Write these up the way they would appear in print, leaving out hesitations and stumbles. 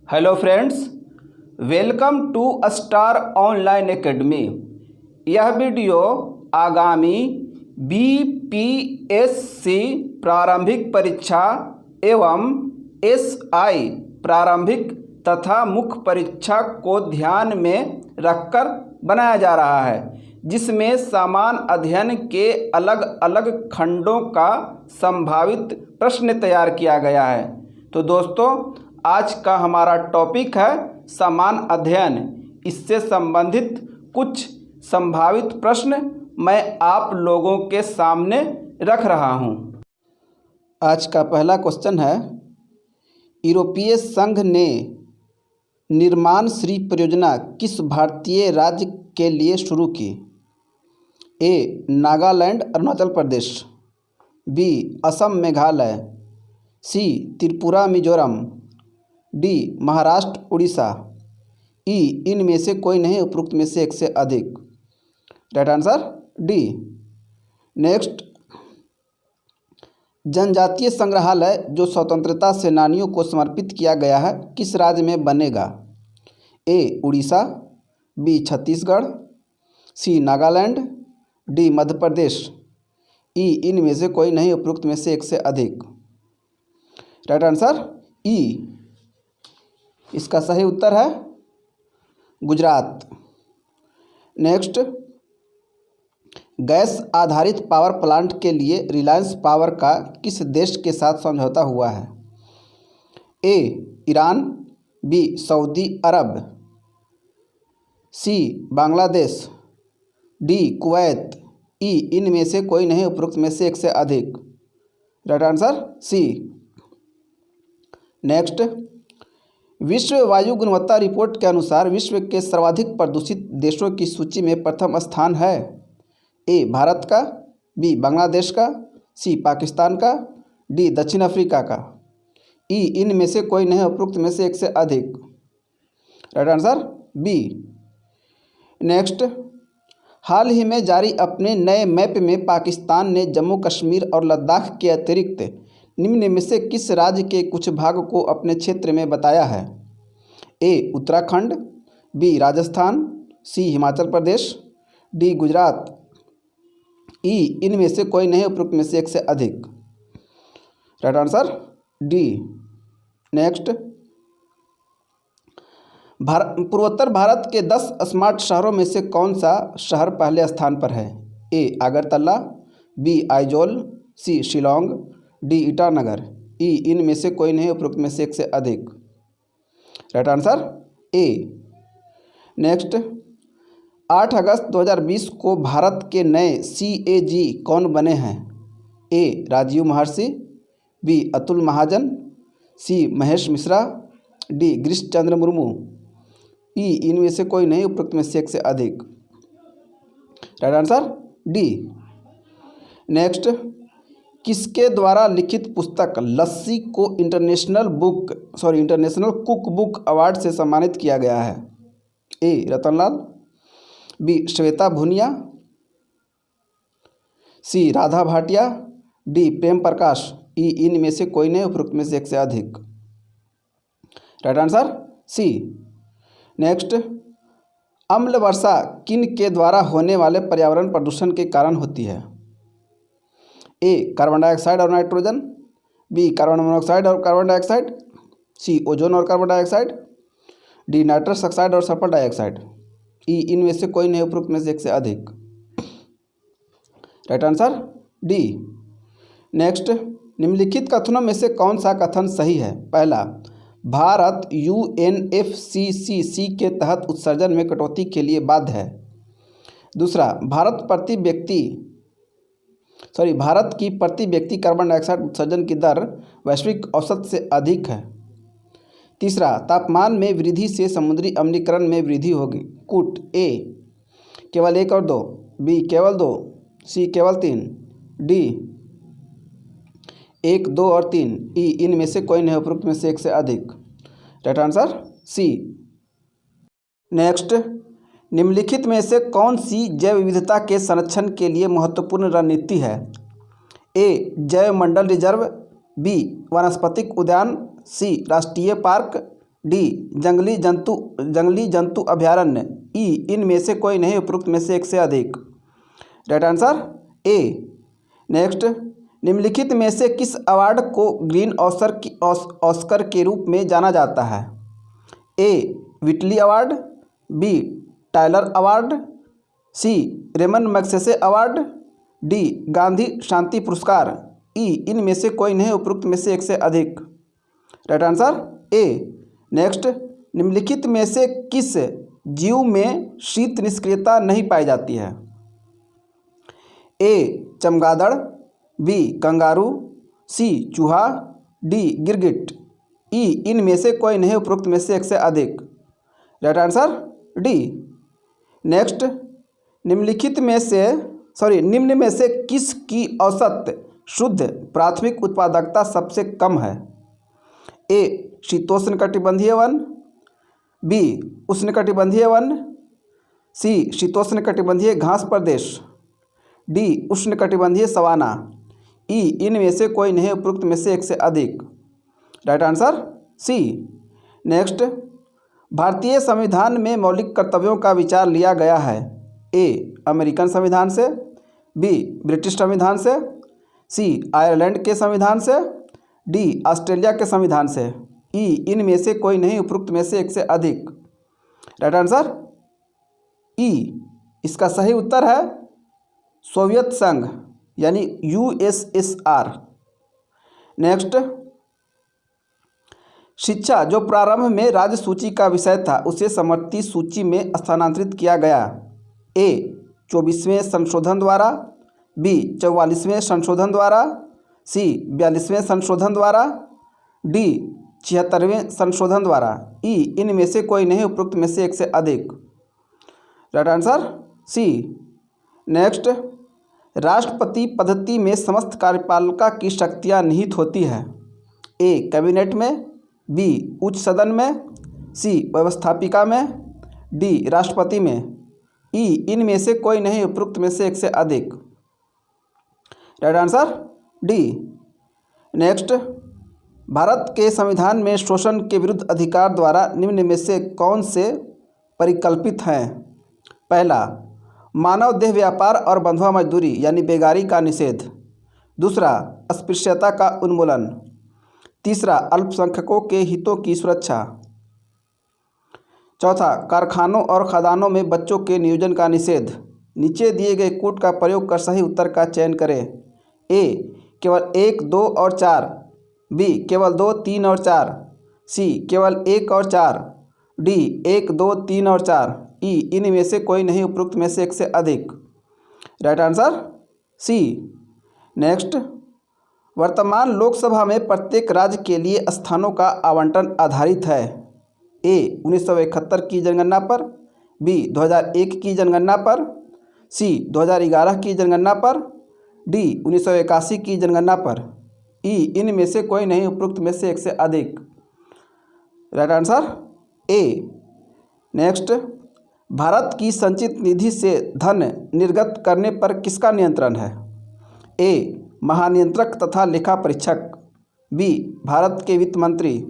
Hello friends, welcome to star online academy. यह video आगामी BPSC प्रारंभिक परीक्षा एवं एसआई प्रारंभिक तथा मुख्य परीक्षा को ध्यान में रखकर बनाया जा रहा है, जिसमें समान अध्ययन के अलग अलग खंडों का संभावित प्रश्न तैयार किया गया है। तो दोस्तों, आज का हमारा टॉपिक है समान अध्ययन। इससे संबंधित कुछ संभावित प्रश्न मैं आप लोगों के सामने रख रहा हूं। आज का पहला क्वेश्चन है, यूरोपीय संघ ने निर्माण श्री परियोजना किस भारतीय राज्य के लिए शुरू की? ए. नागालैंड अरुणाचल प्रदेश, बी. असम मेघालय, सी. त्रिपुरा मिजोरम, डी. महाराष्ट्र उड़ीसा, ई. इनमें से कोई नहीं, उपरोक्त में से एक से अधिक। Right answer D. नेक्स्ट, जनजातीय संग्रहालय जो स्वतंत्रता सेनानियों को समर्पित किया गया है किस राज्य में बनेगा? ए. उड़ीसा, बी. छत्तीसगढ़, सी. नागालैंड, डी. मध्य प्रदेश, ई. इनमें से कोई नहीं, उपरोक्त में से एक से अधिक। राइट आंसर ई। इसका सही उत्तर है गुजरात। नेक्स्ट, गैस आधारित पावर प्लांट के लिए रिलायंस पावर का किस देश के साथ समझौता हुआ है? A. Iran, B. Saudi Arab, C. Bangladesh, D. Kuwait, E. इनमें से कोई नहीं, उपरोक्त में से एक से अधिक। Right answer C. नेक्स्ट, विश्व वायु गुणवत्ता रिपोर्ट के अनुसार विश्व के सर्वाधिक प्रदूषित देशों की सूची में प्रथम स्थान है? ए. भारत का, बी. बांग्लादेश का, सी. पाकिस्तान का, डी. दक्षिण अफ्रीका का, ई. इनमें से कोई नहीं, उपरोक्त में से एक से अधिक। Right answer B. नेक्स्ट, हाल ही में जारी अपने नए मैप में पाकिस्तान ने जम्मू कश्मीर और लद्दाख के अतिरिक्त निम्न में से किस राज्य के कुछ भाग को अपने क्षेत्र में बताया है? ए. उत्तराखंड, बी. राजस्थान, सी. हिमाचल प्रदेश, डी. गुजरात, ई. इनमें से कोई नहीं, उपरोक्त में से एक से अधिक। Right answer D. नेक्स्ट, पूर्वोत्तर भारत के 10 स्मार्ट शहरों में से कौन सा शहर पहले स्थान पर है? ए. अगरतला, बी. आइजोल, सी. शिलोंग, डी. ईटानगर, ई. इनमें से कोई नहीं, उपरोक्त में से एक से अधिक। Right answer A. नेक्स्ट, 8 अगस्त 2020 को भारत के नए CAG कौन बने हैं? ए. राजीव महर्षि, बी. अतुल महाजन, सी. महेश मिश्रा, डी. गिरीश चंद्र मुर्मू, ई. इनमें से कोई नहीं, उपरोक्त में से एक से अधिक। Right answer D. नेक्स्ट, किसके द्वारा लिखित पुस्तक लस्सी को इंटरनेशनल कुक बुक अवार्ड से सम्मानित किया गया है? ए. रतनलाल, बी. श्वेता भुनिया, सी. राधा भाटिया, डी. प्रेम प्रकाश, ई. इनमें से कोई नहीं, उपरोक्त में से एक से अधिक। Right answer C. नेक्स्ट, अम्ल वर्षा किन के द्वारा होने वाले पर्यावरण प्रदूषण के कारण होती है? ए. कार्बन डाइऑक्साइड और नाइट्रोजन, बी. कार्बन मोनोऑक्साइड और कार्बन डाइऑक्साइड, सी. ओजोन और carbon dioxide, D. Nitrous oxide और सल्फर डाइऑक्साइड, ई. इनमें से कोई नहीं, उपरोक्त में से एक से अधिक। Right answer D. नेक्स्ट, निम्नलिखित कथनों में से कौन सा कथन सही है? पहला, भारत UNFCCC के तहत उत्सर्जन में कटौती के लिए बाध्य है। दूसरा, भारत की प्रति व्यक्ति कार्बन डाइऑक्साइड उत्सर्जन की दर वैश्विक औसत से अधिक है। तीसरा, तापमान में वृद्धि से समुद्री अम्लीकरण में वृद्धि होगी। कूट ए. केवल 1 और 2, बी. केवल 2, सी. केवल 3, डी. 1, 2 और 3, ई. इनमें से कोई नहीं, उपरोक्त में से एक से अधिक। Right answer C. नेक्स्ट, निम्नलिखित में से कौन सी जैव विविधता के संरक्षण के लिए महत्वपूर्ण रणनीति है? ए. जैव मंडल रिजर्व, बी. वनस्पतिक उद्यान, सी. राष्ट्रीय पार्क, डी जंगली जंतु अभयारण्य, ई इनमें से कोई नहीं, उपरोक्त में से एक से अधिक। Right answer A. नेक्स्ट, निम्नलिखित में से किस अवार्ड को ग्रीन ऑस्कर के रूप में जाना जाता है? A Whitley award, B Tyler award, C Ramon Magsaysay award, D Gandhi शांति पुरस्कार, ई इनमें से कोई नहीं, उपरोक्त में से एक से अधिक। Right answer A. नेक्स्ट, निम्नलिखित में से किस जीव में शीत निष्क्रियता नहीं पाई जाती है? ए चमगादड़, बी कंगारू, सी चूहा, डी गिरगिट, ई इनमें से कोई नहीं, उपरोक्त में से एक से अधिक। Right answer D. नेक्स्ट, निम्न में से किसकी औसत शुद्ध प्राथमिक उत्पादकता सबसे कम है? ए शीतोष्णकटिबंधीय वन, बी उष्णकटिबंधीय वन, सी शीतोष्णकटिबंधीय घास प्रदेश, डी उष्णकटिबंधीय सवाना, ई इनमें से कोई नहीं, उपरोक्त में से एक से अधिक। Right answer C. नेक्स्ट, भारतीय संविधान में मौलिक कर्तव्यों का विचार लिया गया है? ए अमेरिकन संविधान से, बी ब्रिटिश संविधान से, सी आयरलैंड के संविधान से, डी ऑस्ट्रेलिया के संविधान से, ई इनमें से कोई नहीं, उपरोक्त में से एक से अधिक। राइट आंसर ई। इसका सही उत्तर है सोवियत संघ यानी यूएसएसआर। नेक्स्ट, शिक्षा जो प्रारंभ में राज्य सूची का विषय था उसे समवर्ती सूची में स्थानांतरित किया गया? ए 24वें संशोधन द्वारा, बी 44वें संशोधन द्वारा, सी 42वें संशोधन द्वारा, डी 76वें संशोधन द्वारा, ई इनमें से कोई नहीं, उपरोक्त में से एक से अधिक। Right answer C. नेक्स्ट, राष्ट्रपति पद्धति में समस्त कार्यपालिका की शक्तियाँ निहित होती है? ए कैबिनेट में, बी उच्च सदन में, सी व्यवस्थापिका में, डी राष्ट्रपति में, ई इनमें से कोई नहीं, उपरोक्त में से एक से अधिक। Right answer D. Next, Bharat के संविधान में शोषण के विरुद्ध अधिकार द्वारा निम्न में से कौन से परिकल्पित हैं? पहला, मानव देह व्यापार और बंधुआ मजदूरी यानी बेगारी का निषेध। दूसरा, अस्पृश्यता का उन्मूलन। तीसरा, अल्पसंख्यकों के हितों की सुरक्षा। चौथा, कारखानों और खदानों में बच्चों के नियोजन का निषेध। नीचे दिए गए कूट का प्रयोग कर सही उत्तर का चयन करें। ए केवल 1, 2 और 4, बी केवल 2, 3 और 4, सी केवल 1 और 4, डी 1, 2, 3 और 4, ई इनमें से कोई नहीं, उपरोक्त में से एक से अधिक। Right answer C. नेक्स्ट, वर्तमान लोकसभा में प्रत्येक राज्य के लिए स्थानों का आवंटन आधारित है? ए 1971 की जनगणना पर, बी 2001 की जनगणना पर, सी 2011 की जनगणना पर, डी 1981 की जनगणना पर, ई इनमें से कोई नहीं, उपरोक्त में से एक से अधिक। Right answer A. Next, Bharat की संचित निधि से धन निर्गत करने पर किसका नियंत्रण है? ए महानियंत्रक तथा लेखा परीक्षक, बी भारत के वित्त मंत्री,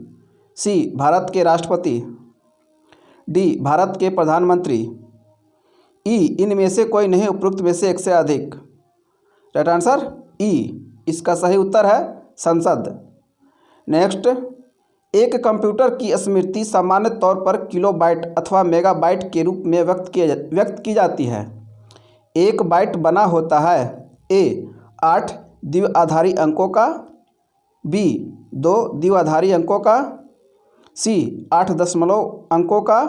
सी भारत के राष्ट्रपति, डी भारत के प्रधानमंत्री, ई इनमें से कोई नहीं, उपरोक्त में से एक से अधिक। राइट आंसर ई। इसका सही उत्तर है संसद। नेक्स्ट, एक कंप्यूटर की स्मृति सामान्य तौर पर किलोबाइट अथवा मेगाबाइट के रूप में व्यक्त की जाती है। एक बाइट बना होता है ए 8 द्विआधारी अंकों का, बी 2 द्विआधारी अंकों का, सी 8 दशमलव अंकों का,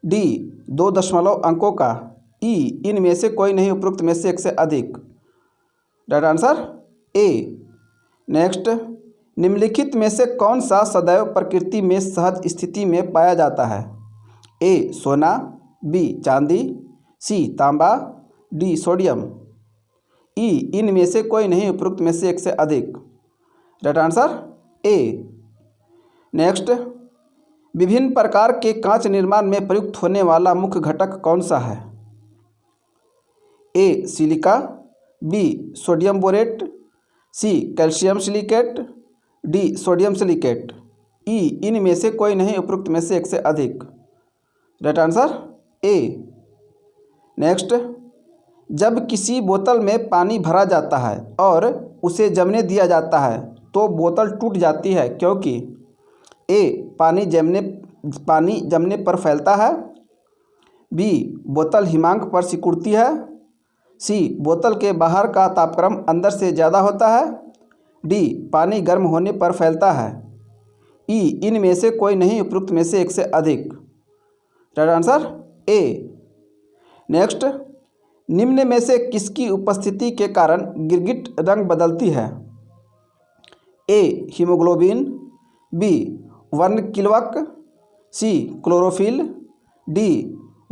डी 2 दशमलव अंकों का, ई इनमें से कोई नहीं, उपरोक्त में से एक से अधिक। Right answer A. नेक्स्ट, निम्नलिखित में से कौन सा सदैव प्रकृति में सहज स्थिति में पाया जाता है? ए सोना, बी चांदी, सी तांबा, डी सोडियम, ई इनमें से कोई नहीं, उपरोक्त में से एक से अधिक। Right answer A. नेक्स्ट, विभिन्न प्रकार के कांच निर्माण में प्रयुक्त होने वाला मुख्य घटक कौन सा है? A silica, B sodium borate, C calcium silicate, D sodium silicate, E इनमें से कोई नहीं, उपरोक्त में से एक से अधिक। Right answer A. नेक्स्ट, जब किसी बोतल में पानी भरा जाता है और उसे जमने दिया जाता है तो बोतल टूट जाती है क्योंकि ए पानी जमने पर फैलता है, बी बोतल हिमांक पर सिकुड़ती है, सी बोतल के बाहर का तापक्रम अंदर से ज़्यादा होता है, डी पानी गर्म होने पर फैलता है, ई इनमें से कोई नहीं, उपरोक्त में से एक से अधिक। Right answer A. नेक्स्ट, निम्न में से किसकी उपस्थिति के कारण गिरगिट रंग बदलती है? ए हीमोग्लोबिन, बी वर्णकिलवक, सी क्लोरोफिल, डी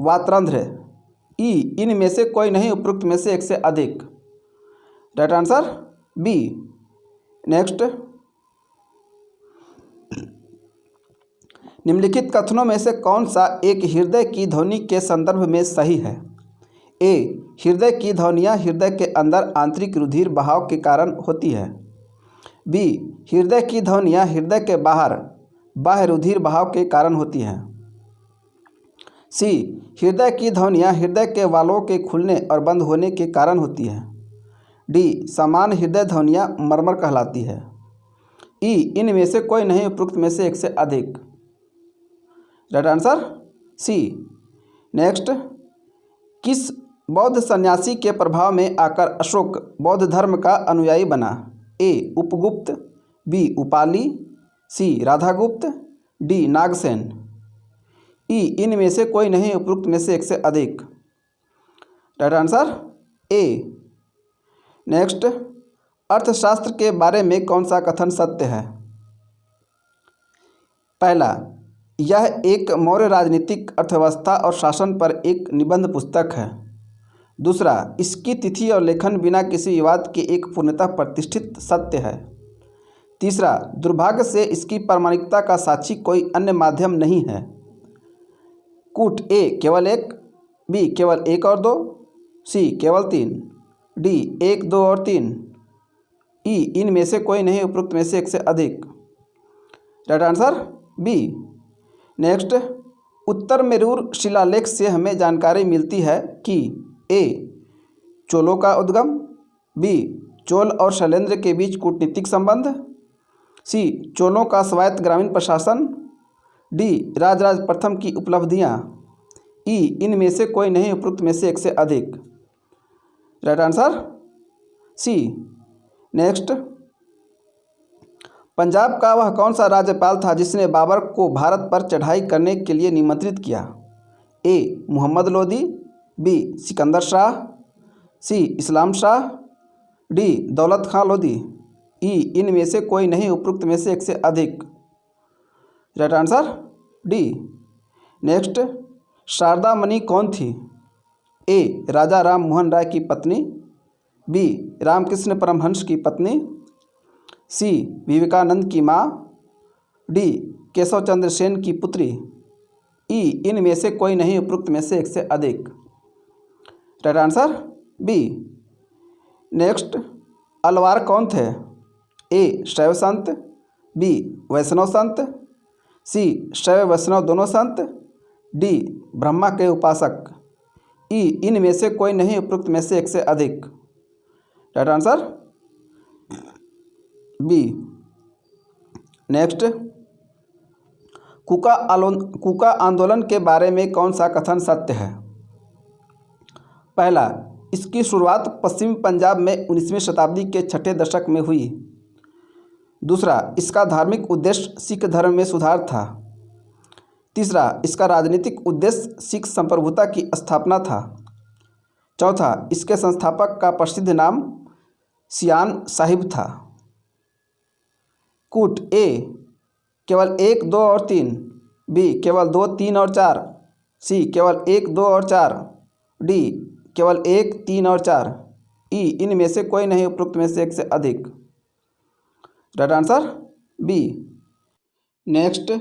वातरंध्र, ई इनमें से कोई नहीं, उपरोक्त में से एक से अधिक। Right answer B. नेक्स्ट, निम्नलिखित कथनों में से कौन सा एक हृदय की ध्वनि के संदर्भ में सही है? ए हृदय की ध्वनियाँ हृदय के अंदर आंतरिक रुधिर बहाव के कारण होती है, बी हृदय की ध्वनियाँ हृदय के बाहर बाह्य रुधिर बहाव के कारण होती हैं, सी हृदय की ध्वनियाँ हृदय के वाल्वों के खुलने और बंद होने के कारण होती हैं, डी सामान्य हृदय ध्वनियाँ मरमर कहलाती है, ई इनमें से कोई नहीं, उपरोक्त में से एक से अधिक। Right answer C. नेक्स्ट, किस बौद्ध सन्यासी के प्रभाव में आकर अशोक बौद्ध धर्म का अनुयायी बना? ए उपगुप्त, बी उपाली, सी राधागुप्त, डी नागसेन, ई इनमें से कोई नहीं, उपरोक्त में से एक से अधिक। Right answer A. नेक्स्ट, अर्थशास्त्र के बारे में कौन सा कथन सत्य है? पहला, यह एक मौर्य राजनीतिक अर्थव्यवस्था और शासन पर एक निबंध पुस्तक है। दूसरा, इसकी तिथि और लेखन बिना किसी विवाद के एक पूर्णतः प्रतिष्ठित सत्य है। तीसरा, दुर्भाग्य से इसकी प्रामाणिकता का साक्षी कोई अन्य माध्यम नहीं है। कूट ए केवल एक, बी केवल एक और दो, सी केवल तीन, डी एक दो और तीन, ई इनमें से कोई नहीं, उपरोक्त में से एक से अधिक। Right answer B. Next, Uttaramerur शिलालेख से हमें जानकारी मिलती है कि ए चोलों का उद्गम, बी चोल और शैलेंद्र के बीच कूटनीतिक संबंध, सी चोलों का स्वायत्त ग्रामीण प्रशासन, डी राजराज प्रथम की उपलब्धियां, ई इनमें से कोई नहीं, उपरोक्त में से एक से अधिक। Right answer C. Next, Punjab का वह कौन सा राज्यपाल था जिसने बाबर को भारत पर चढ़ाई करने के लिए निमंत्रित किया? ए मोहम्मद लोदी, बी सिकंदर शाह, सी इस्लाम शाह, डी दौलत खां लोदी, ई इनमें से कोई नहीं, उपरोक्त में से एक से अधिक। Right answer D. Next, Sharda Mani कौन थी? ए राजा राम मोहन राय की पत्नी, बी रामकृष्ण परमहंस की पत्नी, सी विवेकानंद की माँ, डी केशव चंद्र सेन की पुत्री, ई इनमें से कोई नहीं, उपरोक्त में से एक से अधिक। Right answer B. Next, Alvar कौन थे? ए शैव संत, बी वैष्णव संत, सी शैव वैष्णव दोनों संत, डी ब्रह्मा के उपासक, ई इनमें से कोई नहीं, उपरोक्त में से एक से अधिक। Right answer B. नेक्स्ट, कुका आंदोलन के बारे में कौन सा कथन सत्य है? पहला, इसकी शुरुआत पश्चिमी पंजाब में 19वीं शताब्दी के छठे दशक में हुई। दूसरा, इसका धार्मिक उद्देश्य सिख धर्म में सुधार था। तीसरा, इसका राजनीतिक उद्देश्य सिख संप्रभुता की स्थापना था। चौथा, इसके संस्थापक का प्रसिद्ध नाम सियान साहिब था। कूट ए केवल एक दो और तीन, बी केवल दो तीन और चार, सी केवल एक दो और चार, डी केवल एक तीन और चार, ई इनमें से कोई नहीं, उपरोक्त में से एक से अधिक। Right answer B. नेक्स्ट,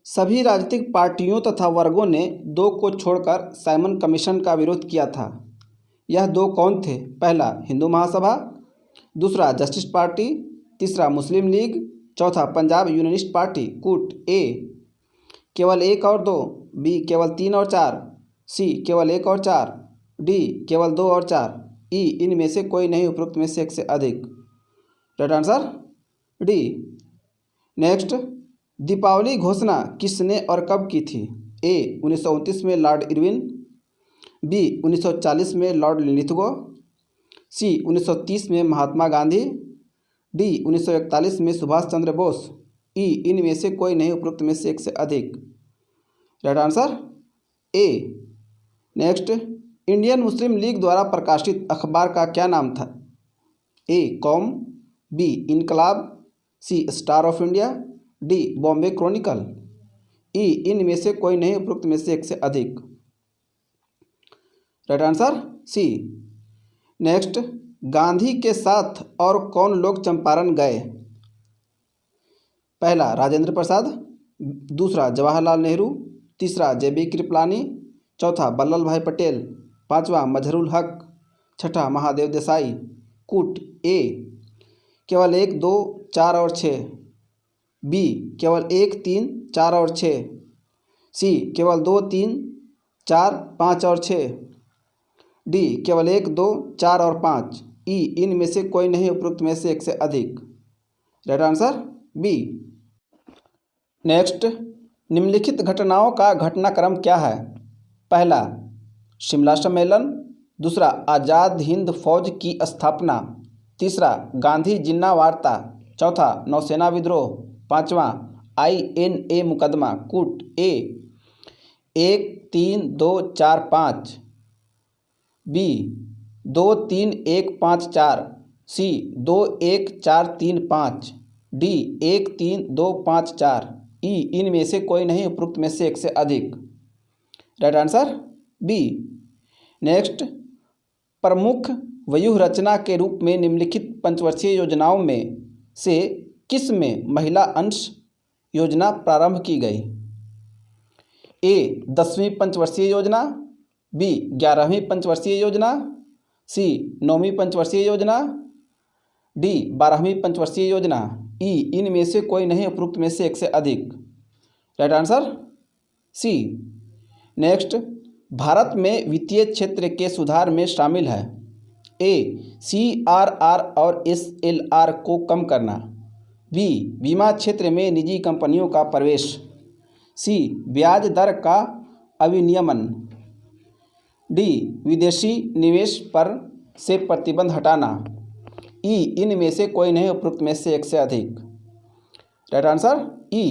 सभी राजनीतिक पार्टियों तथा वर्गों ने दो को छोड़कर साइमन कमीशन का विरोध किया था। यह दो कौन थे? पहला, हिंदू महासभा, दूसरा जस्टिस पार्टी, तीसरा मुस्लिम लीग, चौथा पंजाब यूनियनिस्ट पार्टी कूट। ए केवल 1 और 2, बी केवल 3 और 4, सी केवल 1 और 4, डी केवल 2 और 4, ई इनमें से कोई नहीं उपरोक्त में से एक से अधिक। Right answer D. Next, Deepavali घोषणा किसने और कब की थी? ए 1929 में लॉर्ड इरविन, बी 1940 में लॉर्ड लिथगो, सी 1930 में महात्मा गांधी, डी 1941 में सुभाष चंद्र बोस, ई इनमें से कोई नहीं उपरोक्त में से एक से अधिक। Right answer A. Next, Indian Muslim league द्वारा प्रकाशित अखबार का क्या नाम था? ए Qaum, B Inquilab, C Star of India, D Bombay Chronicle, E इनमें से कोई नहीं उपरोक्त में से एक से अधिक। Right answer C. Next, Gandhi के साथ और कौन लोग चंपारण गए? पहला राजेंद्र प्रसाद, दूसरा जवाहरलाल नेहरू, तीसरा जेबी कृपलानी, चौथा वल्लभ भाई पटेल, पांचवा मजहरूल हक, छठा महादेव देसाई। कूट। ए केवल 1, 2, 4 और 6, बी केवल 1, 3, 4 और 6, सी केवल 2, 3, 4, 5 और 6, डी केवल 1, 2, 4 और 5, ई इनमें से कोई नहीं उपरोक्त में से एक से अधिक। Right answer B. नेक्स्ट, निम्नलिखित घटनाओं का घटनाक्रम क्या है? पहला शिमला सम्मेलन, दूसरा आज़ाद हिंद फौज की स्थापना, तीसरा गांधी जिन्ना वार्ता, चौथा नौसेना विद्रोह, पांचवा INA मुकदमा। कूट। ए 1, 3, 2, 4, 5, बी 2, 3, 1, 5, 4, सी 2, 1, 4, 3, 5, डी 1, 3, 2, 5, 4, ई इनमें से कोई नहीं उपरोक्त में से एक से अधिक। Right answer B. नेक्स्ट, प्रमुख व्यूह रचना के रूप में निम्नलिखित पंचवर्षीय योजनाओं में से किस में महिला अंश योजना प्रारंभ की गई? ए 10वीं पंचवर्षीय योजना, बी 11वीं पंचवर्षीय योजना, सी 9वीं पंचवर्षीय योजना, डी 12वीं पंचवर्षीय योजना, ई इनमें से कोई नहीं उपरोक्त में से एक से अधिक। Right answer C. Next, Bharat में वित्तीय क्षेत्र के सुधार में शामिल है? ए CRR और SLR को कम करना, बी बीमा क्षेत्र में निजी कंपनियों का प्रवेश, सी ब्याज दर का अविनियमन, डी विदेशी निवेश पर से प्रतिबंध हटाना, ई इनमें से कोई नहीं उपरोक्त में से एक से अधिक। राइट आंसर ई।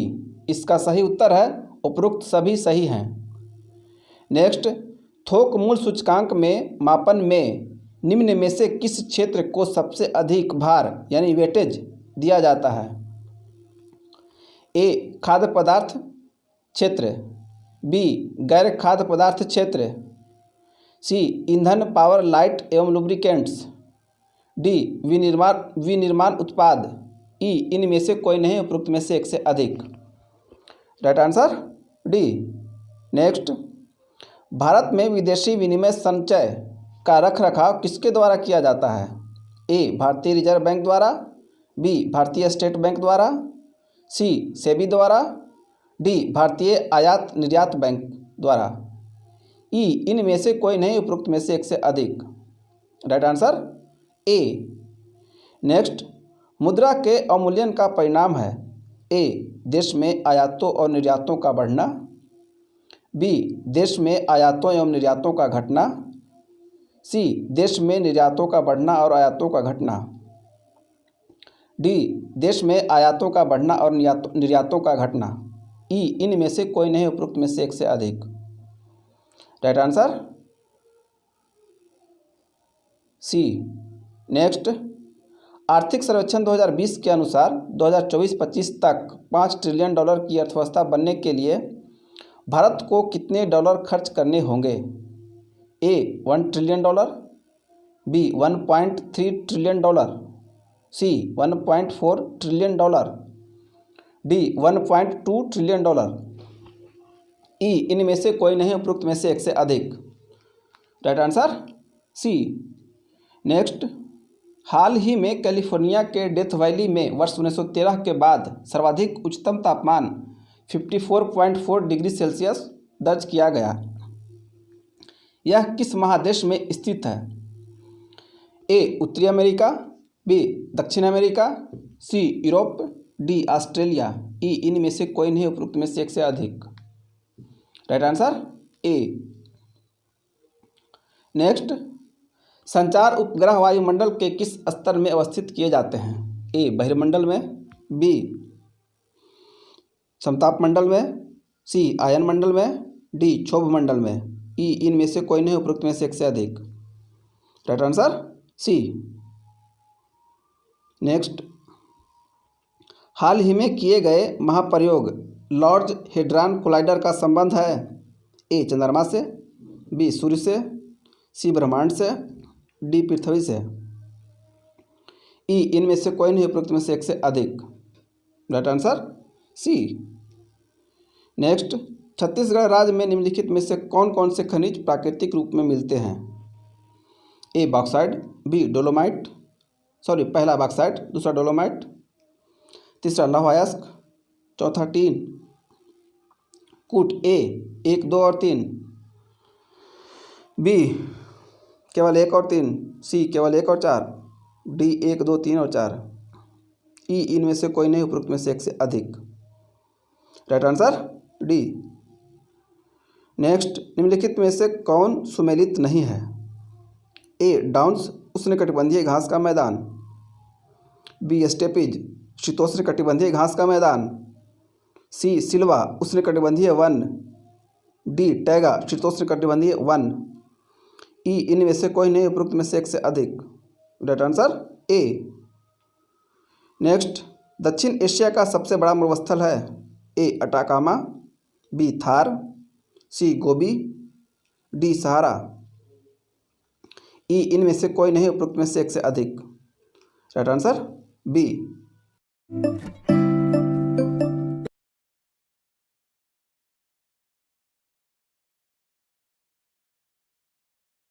इसका सही उत्तर है उपरोक्त सभी सही हैं। नेक्स्ट, थोक मूल्य सूचकांक में मापन में निम्न में से किस क्षेत्र को सबसे अधिक भार यानी वेटेज दिया जाता है? ए खाद्य पदार्थ क्षेत्र, बी गैर खाद्य पदार्थ क्षेत्र, सी ईंधन पावर लाइट एवं लुब्रिकेंट्स, डी विनिर्माण उत्पाद, ई इनमें से कोई नहीं उपरोक्त में से एक से अधिक। Right answer D. Next, Bharat में विदेशी विनिमय संचय का रखरखाव किसके द्वारा किया जाता है? ए भारतीय रिजर्व बैंक द्वारा, बी भारतीय स्टेट बैंक द्वारा, सी सेबी द्वारा, डी भारतीय आयात निर्यात बैंक द्वारा, ई इनमें से कोई नहीं उपरोक्त में से एक से अधिक। Right answer A. नेक्स्ट, मुद्रा के अवमूल्यन का परिणाम है? ए देश में आयातों और निर्यातों का बढ़ना, बी देश में आयातों एवं निर्यातों का घटना, सी देश में निर्यातों का बढ़ना और आयातों का घटना, डी देश में आयातों का बढ़ना और निर्यातों का घटना, ई इनमें से कोई नहीं उपरोक्त में से एक से अधिक। Right answer C. नेक्स्ट, आर्थिक सर्वेक्षण 2020 के अनुसार 2024-25 तक $5 ट्रिलियन की अर्थव्यवस्था बनने के लिए भारत को कितने डॉलर खर्च करने होंगे? ए $1 ट्रिलियन, बी $1.3 ट्रिलियन, सी $1.4 ट्रिलियन, डी $1.2 ट्रिलियन, ई इनमें से कोई नहीं उपरोक्त में से एक से अधिक। Right answer C. नेक्स्ट, हाल ही में कैलिफोर्निया के डेथ वैली में वर्ष 1913 के बाद सर्वाधिक उच्चतम तापमान 54.4 डिग्री सेल्सियस दर्ज किया गया। यह किस महादेश में स्थित है? ए उत्तरी अमेरिका, बी दक्षिण अमेरिका, सी यूरोप, डी ऑस्ट्रेलिया, ई इनमें से कोई नहीं, उपरोक्त में से एक से अधिक। Right answer A. नेक्स्ट, संचार उपग्रह वायुमंडल के किस स्तर में अवस्थित किए जाते हैं? ए बहिर्मंडल में, बी समताप मंडल में, सी आयन मंडल में, डी क्षोभ मंडल में, ई इनमें से कोई नहीं, उपरोक्त में से एक से अधिक। Right answer C. नेक्स्ट, हाल ही में किए गए महाप्रयोग लार्ज हेड्रॉन कोलाइडर का संबंध है? ए चंद्रमा से, बी सूर्य से, सी ब्रह्मांड से, डी पृथ्वी से, ई इनमें से कोई नहीं, उपरोक्त में से एक से अधिक। Right answer C. Next, Chhattisgarh राज्य में निम्नलिखित में से कौन कौन से खनिज प्राकृतिक रूप में मिलते हैं? ए बॉक्साइट, बी डोलोमाइट, पहला बॉक्साइट, दूसरा डोलोमाइट, तीसरा लौह अयस्क, चौथा टीन। कूट ए 1, 2 और 3, बी केवल 1 और 3, सी केवल 1 और 4, डी 1, 2, 3 और 4, ई इनमें से कोई नहीं, उपरोक्त में से एक से अधिक। Right answer D. नेक्स्ट, निम्नलिखित में से कौन सुमेलित नहीं है? ए डाउन्स उष्णकटिबंधीय घास का मैदान, बी स्टेपीज शीतोष्णकटिबंधीय घास का मैदान, सी सिल्वा उष्णकटिबंधीय वन, डी टैगा शीतोष्णकटिबंधीय वन, ई इनमें से कोई नहीं, उपरोक्त में से एक से अधिक। Right answer A. नेक्स्ट, दक्षिण एशिया का सबसे बड़ा मरुस्थल है? ए अटाकामा, बी थार, सी गोबी, डी सहारा, ई इनमें से कोई नहीं, उपरोक्त में से एक से अधिक। Right answer B.